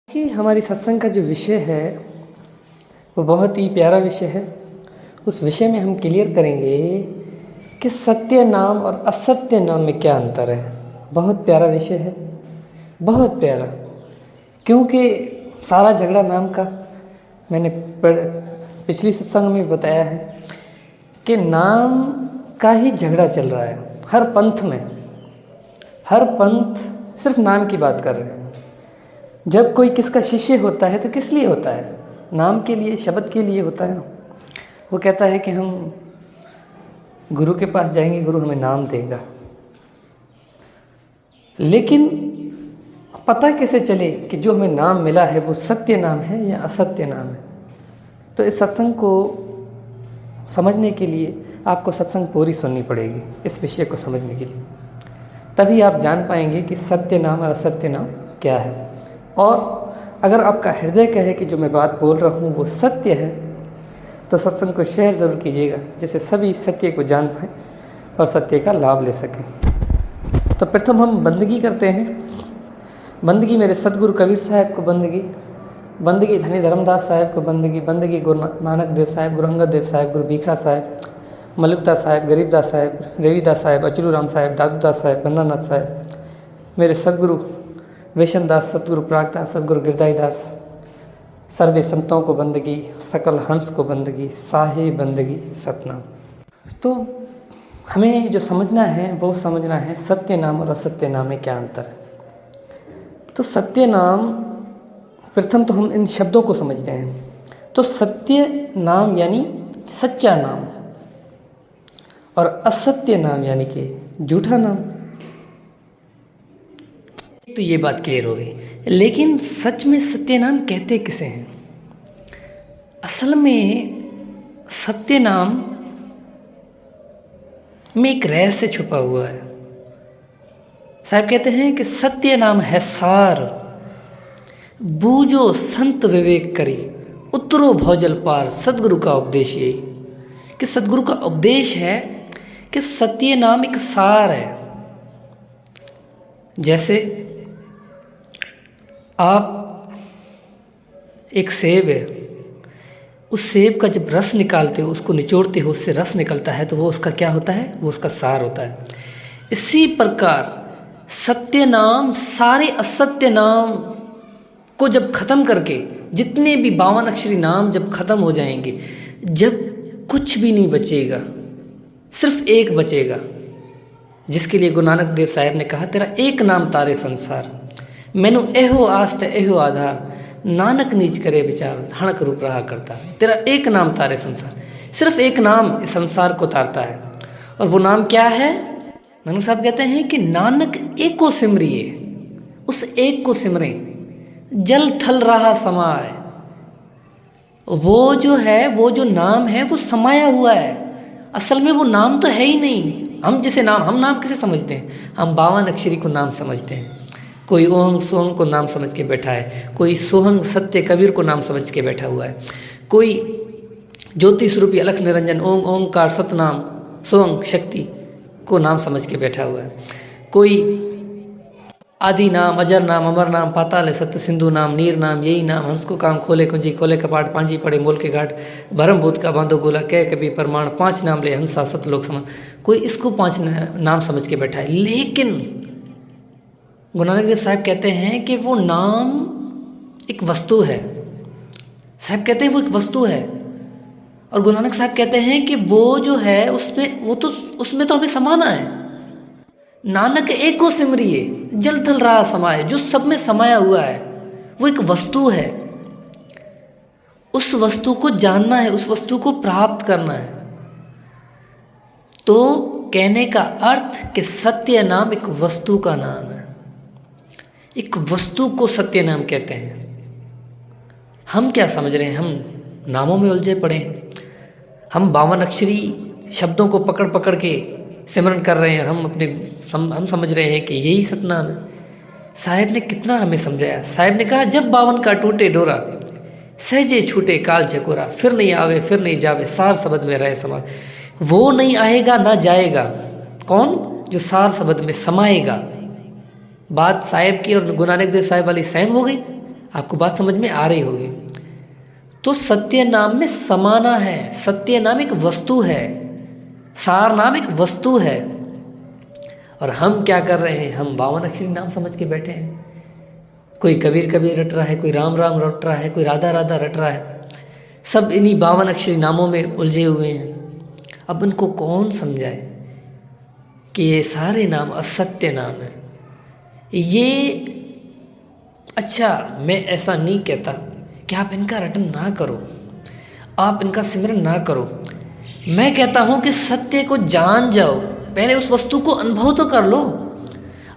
कि हमारी सत्संग का जो विषय है वो बहुत ही प्यारा विषय है। उस विषय में हम क्लियर करेंगे कि सत्य नाम और असत्य नाम में क्या अंतर है। बहुत प्यारा विषय है, बहुत प्यारा, क्योंकि सारा झगड़ा नाम का मैंने पिछली सत्संग में बताया है कि नाम का ही झगड़ा चल रहा है हर पंथ में। हर पंथ सिर्फ नाम की बात कर रहे हैं। जब कोई किसका शिष्य होता है तो किस लिए होता है? नाम के लिए, शब्द के लिए होता है ना। वो कहता है कि हम गुरु के पास जाएंगे, गुरु हमें नाम देगा। लेकिन पता कैसे चले कि जो हमें नाम मिला है वो सत्य नाम है या असत्य नाम है? तो इस सत्संग को समझने के लिए आपको सत्संग पूरी सुननी पड़ेगी, इस विषय को समझने के लिए। तभी आप जान पाएंगे कि सत्य नाम और असत्य नाम क्या है। और अगर आपका हृदय कहे कि जो मैं बात बोल रहा हूँ वो सत्य है तो सत्संग को शेयर ज़रूर कीजिएगा, जिससे सभी सत्य को जान पाएँ और सत्य का लाभ ले सकें। तो प्रथम हम बंदगी करते हैं। बंदगी मेरे सतगुरु कबीर साहब को बंदगी, बंदगी धनी धर्मदास साहब को बंदगी, बंदगी गुरु नानक देव साहब, गुरु अंगद देव साहब, गुरु भीखा साहब, मलिकदास साहब, गरीबदास साहब, रविदास साहब, अचलू राम साहब, दादूदास साहब, बन्नानाथ साहब, मेरे सतगुरु वेशन दास, सतगुरु प्रागदास, सतगुरु गिरधारी दास, सर्वे संतों को बंदगी, सकल हंस को बंदगी, साहे बंदगी सतनाम। तो हमें जो समझना है वो समझना है सत्य नाम और असत्य नाम में क्या अंतर है। तो सत्य नाम, प्रथम तो हम इन शब्दों को समझते हैं। तो सत्य नाम यानी सच्चा नाम और असत्य नाम यानी कि झूठा नाम। तो ये बात क्लियर हो गई। लेकिन सच में सत्य नाम कहते किसे हैं? असल में सत्य नाम में एक रहस्य छुपा हुआ है। साहब कहते हैं कि सत्य नाम है सार, बूझो संत विवेक करी, उतरो भौजल पार, सदगुरु का उपदेश यही। कि सदगुरु का उपदेश है कि सत्य नाम एक सार है। जैसे आप एक सेब है, उस सेब का जब रस निकालते हो, उसको निचोड़ते हो, उससे रस निकलता है, तो वो उसका क्या होता है? वो उसका सार होता है। इसी प्रकार सत्य नाम सारे असत्य नाम को जब खत्म करके, जितने भी 52 अक्षरी नाम जब खत्म हो जाएंगे, जब कुछ भी नहीं बचेगा, सिर्फ एक बचेगा, जिसके लिए गुरु नानक देव साहब ने कहा, तेरा एक नाम तारे संसार, मैनू एहो आस्त एहो आधार, नानक नीच करे विचार, हणक रूप रहा करता। तेरा एक नाम तारे संसार, सिर्फ एक नाम इस संसार को तारता है। और वो नाम क्या है? नानक साहब कहते हैं कि नानक एक को सिमरिए, उस एक को सिमरें, जल थल रहा समाए। वो जो है, वो जो नाम है वो समाया हुआ है। असल में वो नाम तो है ही नहीं। हम जिसे नाम, हम नाम किसे समझते हैं? हम 52 अक्षरी को नाम समझते हैं। कोई ओहंग सोहंग को नाम समझ के बैठा है, कोई सोहंग सत्य कबीर को नाम समझ के बैठा हुआ है, कोई ज्योति स्वरूपी अलख निरंजन ओम ओंकार सतनाम सोहंग शक्ति को नाम समझ के बैठा हुआ है, कोई आदि नाम, अजर नाम, अमर नाम, पाताल सत्य सिंधु नाम, नीर नाम, यही नाम, हंस को काम खोले कुंजी, खोले कपाट, पांजी पड़े मोल के घाट, भरम भूत का बांधो गोला, कह कभी प्रमाण, 5 नाम ले हंसा सत लोक समान। कोई इसको 5 नाम समझ के बैठा है। लेकिन गुरु नानक देव साहब कहते हैं कि वो नाम एक वस्तु है। साहब कहते हैं वो एक वस्तु है। और गुरु नानक साहब कहते हैं कि वो जो है उसमें, वो तो उसमें तो हमें समाना है। नानक एक को सिमरिए, जल थल रहा समाए, जो सब में समाया हुआ है वो एक वस्तु है। उस वस्तु को जानना है, उस वस्तु को प्राप्त करना है। तो कहने का अर्थ कि सत्य नाम एक वस्तु का नाम है। एक वस्तु को सत्य नाम कहते हैं। हम क्या समझ रहे हैं? हम नामों में उलझे पड़े हैं। हम 52 अक्षरी शब्दों को पकड़ पकड़ के सिमरन कर रहे हैं। हम समझ रहे हैं कि यही सतनाम है। साहब ने कितना हमें समझाया। साहब ने कहा, जब 52 का टूटे डोरा, सहजे छूटे काल झकोरा, फिर नहीं आवे फिर नहीं जावे, सार शब्द में रहे समाज। वो नहीं आएगा ना जाएगा। कौन? जो सार शब्द में समाएगा। बात साहिब की और गुरु नानक देव साहिब वाली सेम हो गई। आपको बात समझ में आ रही होगी। तो सत्य नाम में समाना है। सत्य नाम एक वस्तु है, सार नाम एक वस्तु है। और हम क्या कर रहे हैं, हम 52 अक्षरी नाम समझ के बैठे हैं। कोई कबीर कबीर रट रहा है, कोई राम राम रट रहा है, कोई राधा राधा रट रहा है। सब इन्हीं 52 अक्षरी नामों में उलझे हुए हैं। अब उनको कौन समझाए कि ये सारे नाम असत्य नाम है। ये अच्छा, मैं ऐसा नहीं कहता कि आप इनका रटन ना करो, आप इनका सिमरन ना करो। मैं कहता हूँ कि सत्य को जान जाओ, पहले उस वस्तु को अनुभव तो कर लो।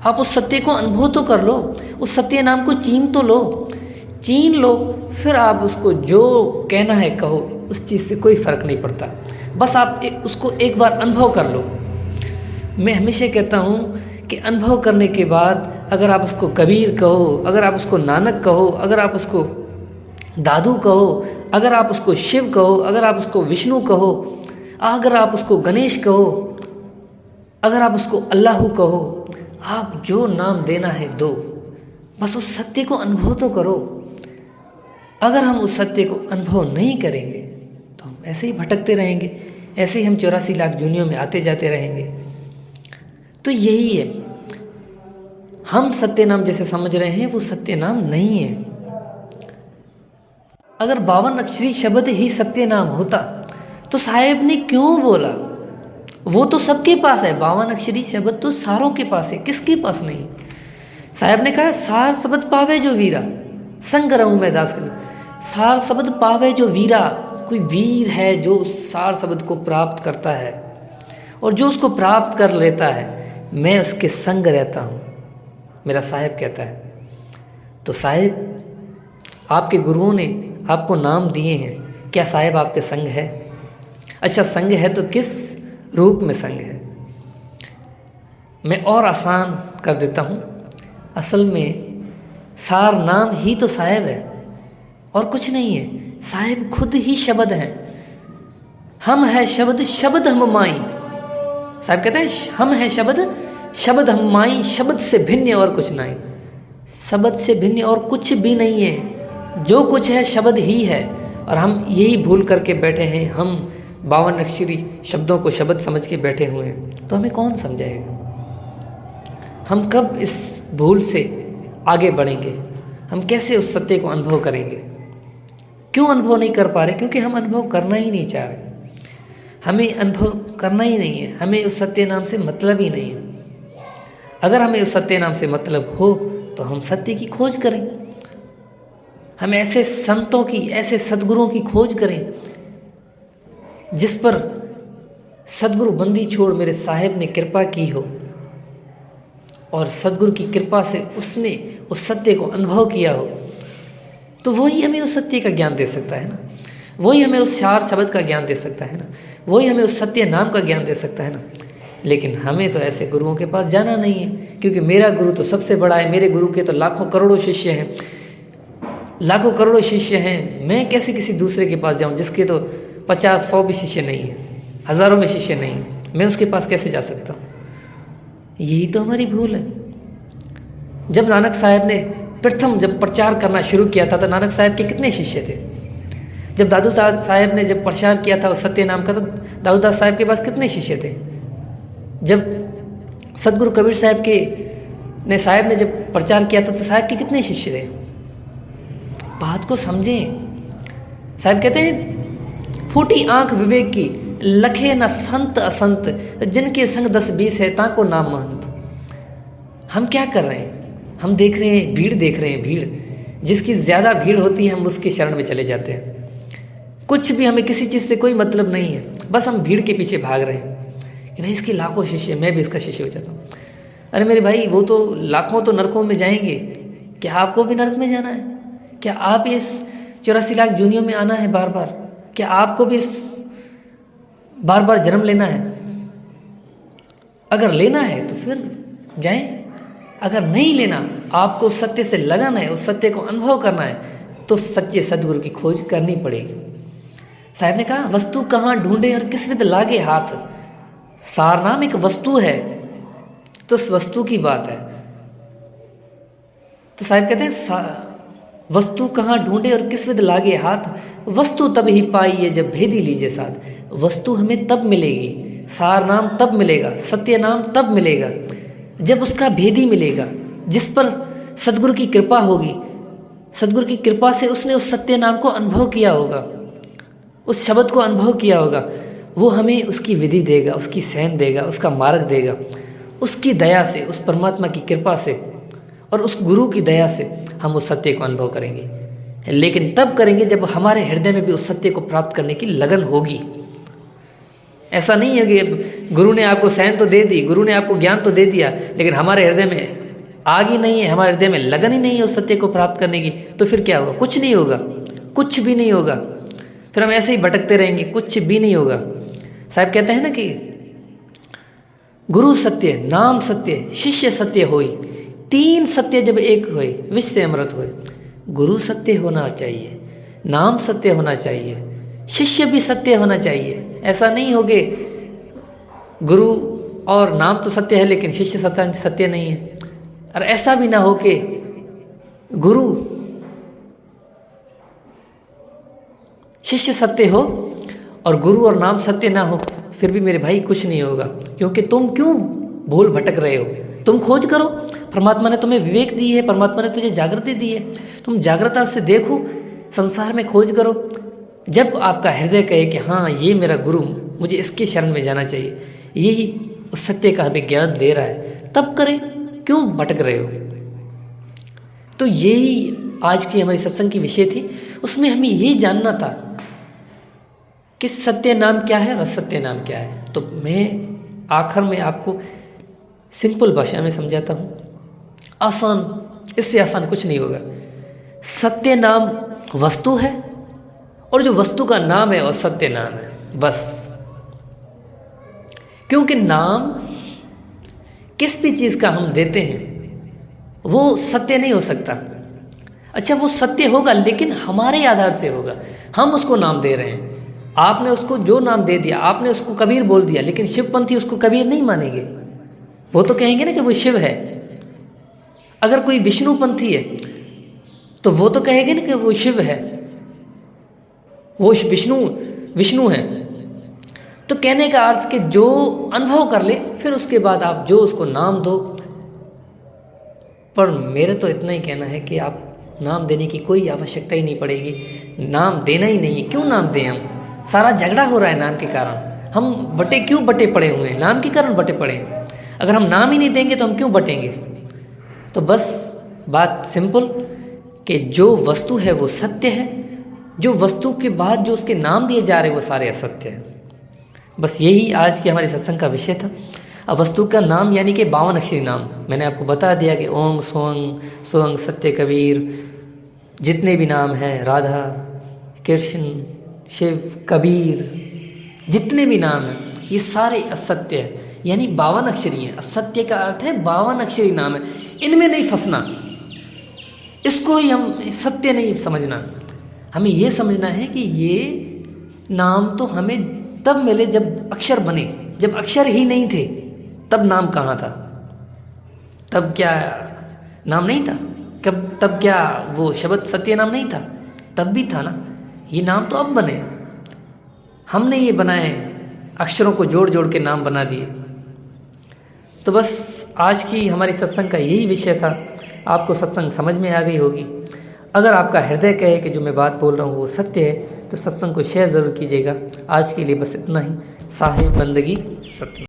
आप उस सत्य को अनुभव तो कर लो, उस सत्य नाम को चीन तो लो, चीन लो, फिर आप उसको जो कहना है कहो, उस चीज़ से कोई फ़र्क नहीं पड़ता। बस आप उसको एक बार अनुभव कर लो। मैं हमेशा कहता हूँ कि अनुभव करने के बाद अगर आप उसको कबीर कहो, अगर आप उसको नानक कहो, अगर आप उसको दादू कहो, अगर आप उसको शिव कहो, अगर आप उसको विष्णु कहो, अगर आप उसको गणेश कहो, अगर आप उसको अल्लाह कहो, आप जो नाम देना है दो, बस उस सत्य को अनुभव तो करो। अगर हम उस सत्य को अनुभव नहीं करेंगे तो हम ऐसे ही भटकते रहेंगे, ऐसे ही हम 84 लाख दुनियों में आते जाते रहेंगे। तो यही है, हम सत्य नाम जैसे समझ रहे हैं वो सत्य नाम नहीं है। अगर 52 अक्षरी शब्द ही सत्य नाम होता तो साहेब ने क्यों बोला? वो तो सबके पास है, 52 अक्षरी शब्द तो सारों के पास है, किसके पास नहीं? साहेब ने कहा सार शब्द पावे जो वीरा, संग रहूं मैं दास कर। सार शब्द पावे जो वीरा, कोई वीर है जो उस सार शब्द को प्राप्त करता है, और जो उसको प्राप्त कर लेता है मैं उसके संग रहता हूँ, मेरा साहेब कहता है। तो साहेब आपके गुरुओं ने आपको नाम दिए हैं, क्या साहेब आपके संग है? अच्छा संग है तो किस रूप में संग है? मैं और आसान कर देता हूँ, असल में सार नाम ही तो साहेब है और कुछ नहीं है। साहेब खुद ही शब्द हैं, हम है शब्द, शब्द हम माई। साहब कहते हैं हम हैं शब्द, शब्द हम माई, शब्द से भिन्न और कुछ नहीं। शब्द से भिन्न और कुछ भी नहीं है, जो कुछ है शब्द ही है। और हम यही भूल करके बैठे हैं, हम 52 अक्षरी शब्दों को शब्द समझ के बैठे हुए हैं। तो हमें कौन समझाएगा? हम कब इस भूल से आगे बढ़ेंगे? हम कैसे उस सत्य को अनुभव करेंगे? क्यों अनुभव नहीं कर पा रहे? क्योंकि हम अनुभव करना ही नहीं चाह रहे। हमें अनुभव करना ही नहीं है, हमें उस सत्य नाम से मतलब ही नहीं है। अगर हमें उस सत्य नाम से मतलब हो तो हम सत्य की खोज करें, हम ऐसे संतों की, ऐसे सद्गुरुओं की खोज करें जिस पर सद्गुरु बंदी छोड़ मेरे साहेब ने कृपा की हो, और सद्गुरु की कृपा से उसने उस सत्य को अनुभव किया हो। तो वही हमें उस सत्य का ज्ञान दे सकता है ना, वही हमें उस चार शब्द का ज्ञान दे सकता है ना, वही हमें उस सत्य नाम का ज्ञान दे सकता है ना। लेकिन हमें तो ऐसे गुरुओं के पास जाना नहीं है, क्योंकि मेरा गुरु तो सबसे बड़ा है। मेरे गुरु के तो लाखों करोड़ों शिष्य हैं, लाखों करोड़ों शिष्य हैं। मैं कैसे किसी दूसरे के पास जाऊं जिसके तो 50-100 भी शिष्य नहीं है, हज़ारों में शिष्य नहीं है, मैं उसके पास कैसे जा सकता हूँ? यही तो हमारी भूल है। जब नानक साहब ने प्रथम जब प्रचार करना शुरू किया था तो नानक साहब के कितने शिष्य थे? जब दादू दास साहब ने जब प्रचार किया था उस सत्य नाम का, तो दादू दास साहब के पास कितने शिष्य थे? जब सदगुरु कबीर साहब के साहब ने जब प्रचार किया था तो साहब के कितने शिष्य थे? बात को समझें। साहब कहते हैं फूटी आंख विवेक की, लखे न संत असंत, जिनके संग 10-20 है ताको नाम महंत। हम क्या कर रहे हैं? हम देख रहे हैं भीड़, देख रहे हैं भीड़। जिसकी ज़्यादा भीड़ होती है हम उसके शरण में चले जाते हैं। कुछ भी हमें किसी चीज़ से कोई मतलब नहीं है, बस हम भीड़ के पीछे भाग रहे हैं कि भाई इसके लाखों शिष्य, मैं भी इसका शिष्य हो जाता हूँ। अरे मेरे भाई, वो तो लाखों तो नरकों में जाएंगे, क्या आपको भी नरक में जाना है? क्या आप इस 84 लाख जूनियों में आना है बार बार? क्या आपको भी इस बार बार जन्म लेना है? अगर लेना है तो फिर जाएं, अगर नहीं लेना, आपको सत्य से लगन है, उस सत्य को अनुभव करना है, तो सच्चे सदगुरु की खोज करनी पड़ेगी। साहब ने कहा वस्तु कहाँ ढूंढे और किस विध लागे हाथ। सार नाम एक वस्तु है, तो उस वस्तु की बात है। तो साहब कहते हैं वस्तु कहाँ ढूंढे और किस विध लागे हाथ, वस्तु तब ही पाइए जब भेदी लीजिए साथ। वस्तु हमें तब मिलेगी, सार नाम तब मिलेगा, सत्य नाम तब मिलेगा जब उसका भेदी मिलेगा, जिस पर सद्गुरु की कृपा होगी। सद्गुरु की कृपा से उसने उस सत्य नाम को अनुभव किया होगा, उस शब्द को अनुभव किया होगा, वो हमें उसकी विधि देगा, उसकी सेन देगा, उसका मार्ग देगा। उसकी दया से, उस परमात्मा की कृपा से और उस गुरु की दया से हम उस सत्य को अनुभव करेंगे। लेकिन तब करेंगे जब हमारे हृदय में भी उस सत्य को प्राप्त करने की लगन होगी। ऐसा नहीं है कि गुरु ने आपको सेन तो दे दी, गुरु ने आपको ज्ञान तो दे दिया, लेकिन हमारे हृदय में आग ही नहीं है, हमारे हृदय में लगन ही नहीं है उस सत्य को प्राप्त करने की, तो फिर क्या होगा? कुछ नहीं होगा, कुछ भी नहीं होगा। फिर हम ऐसे ही भटकते रहेंगे, कुछ भी नहीं होगा। साहब कहते हैं ना कि गुरु सत्य, नाम सत्य, शिष्य सत्य होई, तीन सत्य जब एक होए विश्व से अमृत होए। गुरु सत्य होना चाहिए, नाम सत्य होना चाहिए, शिष्य भी सत्य होना चाहिए। ऐसा नहीं हो कि गुरु और नाम तो सत्य है लेकिन शिष्य सत्य नहीं है। और ऐसा भी ना हो कि गुरु शिष्य सत्य हो और गुरु और नाम सत्य ना हो, फिर भी मेरे भाई कुछ नहीं होगा। क्योंकि तुम क्यों भूल भटक रहे हो? तुम खोज करो। परमात्मा ने तुम्हें विवेक दी है, परमात्मा ने तुझे जागृति दी है, तुम जागृता से देखो, संसार में खोज करो। जब आपका हृदय कहे कि हाँ ये मेरा गुरु, मुझे इसके शरण में जाना चाहिए, यही उस सत्य का हमें ज्ञान दे रहा है, तब करें। क्यों भटक रहे हो? तो यही आज की हमारी सत्संग की विषय थी। उसमें हमें यही जानना था कि सत्य नाम क्या है और असत्य नाम क्या है। तो मैं आखिर में आपको सिंपल भाषा में समझाता हूँ, आसान, इससे आसान कुछ नहीं होगा। सत्य नाम वस्तु है और जो वस्तु का नाम है वो सत्य नाम है, बस। क्योंकि नाम किस भी चीज़ का हम देते हैं वो सत्य नहीं हो सकता। अच्छा, वो सत्य होगा लेकिन हमारे आधार से होगा, हम उसको नाम दे रहे हैं। आपने उसको जो नाम दे दिया, आपने उसको कबीर बोल दिया, लेकिन शिवपंथी उसको कबीर नहीं मानेंगे। वो तो कहेंगे ना कि वो शिव है। अगर कोई विष्णुपंथी है तो वो तो कहेंगे ना कि वो शिव है, वो विष्णु है। तो कहने का अर्थ कि जो अनुभव कर ले, फिर उसके बाद आप जो उसको नाम दो। पर मेरे तो इतना ही कहना है कि आप नाम देने की कोई आवश्यकता ही नहीं पड़ेगी, नाम देना ही नहीं है। क्यों नाम दें? हम सारा झगड़ा हो रहा है नाम के कारण। हम क्यों बटे पड़े हुए हैं? नाम के कारण बटे पड़े हैं। अगर हम नाम ही नहीं देंगे तो हम क्यों बटेंगे? तो बस बात सिंपल कि जो वस्तु है वो सत्य है, जो वस्तु के बाद जो उसके नाम दिए जा रहे हैं वो सारे असत्य हैं। बस यही आज की हमारे सत्संग का विषय था। अब वस्तु का नाम यानी कि 52 अक्षरी नाम मैंने आपको बता दिया कि ओम सोंग सोंग सत्य कबीर, जितने भी नाम हैं, राधा कृष्ण शिव कबीर, जितने भी नाम हैं ये सारे असत्य हैं, यानी 52 अक्षरी हैं। असत्य का अर्थ है 52 अक्षरी नाम है, इनमें नहीं फंसना, इसको ही हम सत्य नहीं समझना। हमें ये समझना है कि ये नाम तो हमें तब मिले जब अक्षर बने। जब अक्षर ही नहीं थे तब नाम कहाँ था? तब क्या नाम नहीं था? तब क्या वो शब्द सत्य नाम नहीं था? तब भी था ना। ये नाम तो अब बने, हमने ये बनाए, अक्षरों को जोड़ जोड़ के नाम बना दिए। तो बस आज की हमारी सत्संग का यही विषय था। आपको सत्संग समझ में आ गई होगी। अगर आपका हृदय कहे कि जो मैं बात बोल रहा हूँ वो सत्य है तो सत्संग को शेयर ज़रूर कीजिएगा। आज के लिए बस इतना ही। साहिब बंदगी सत्य।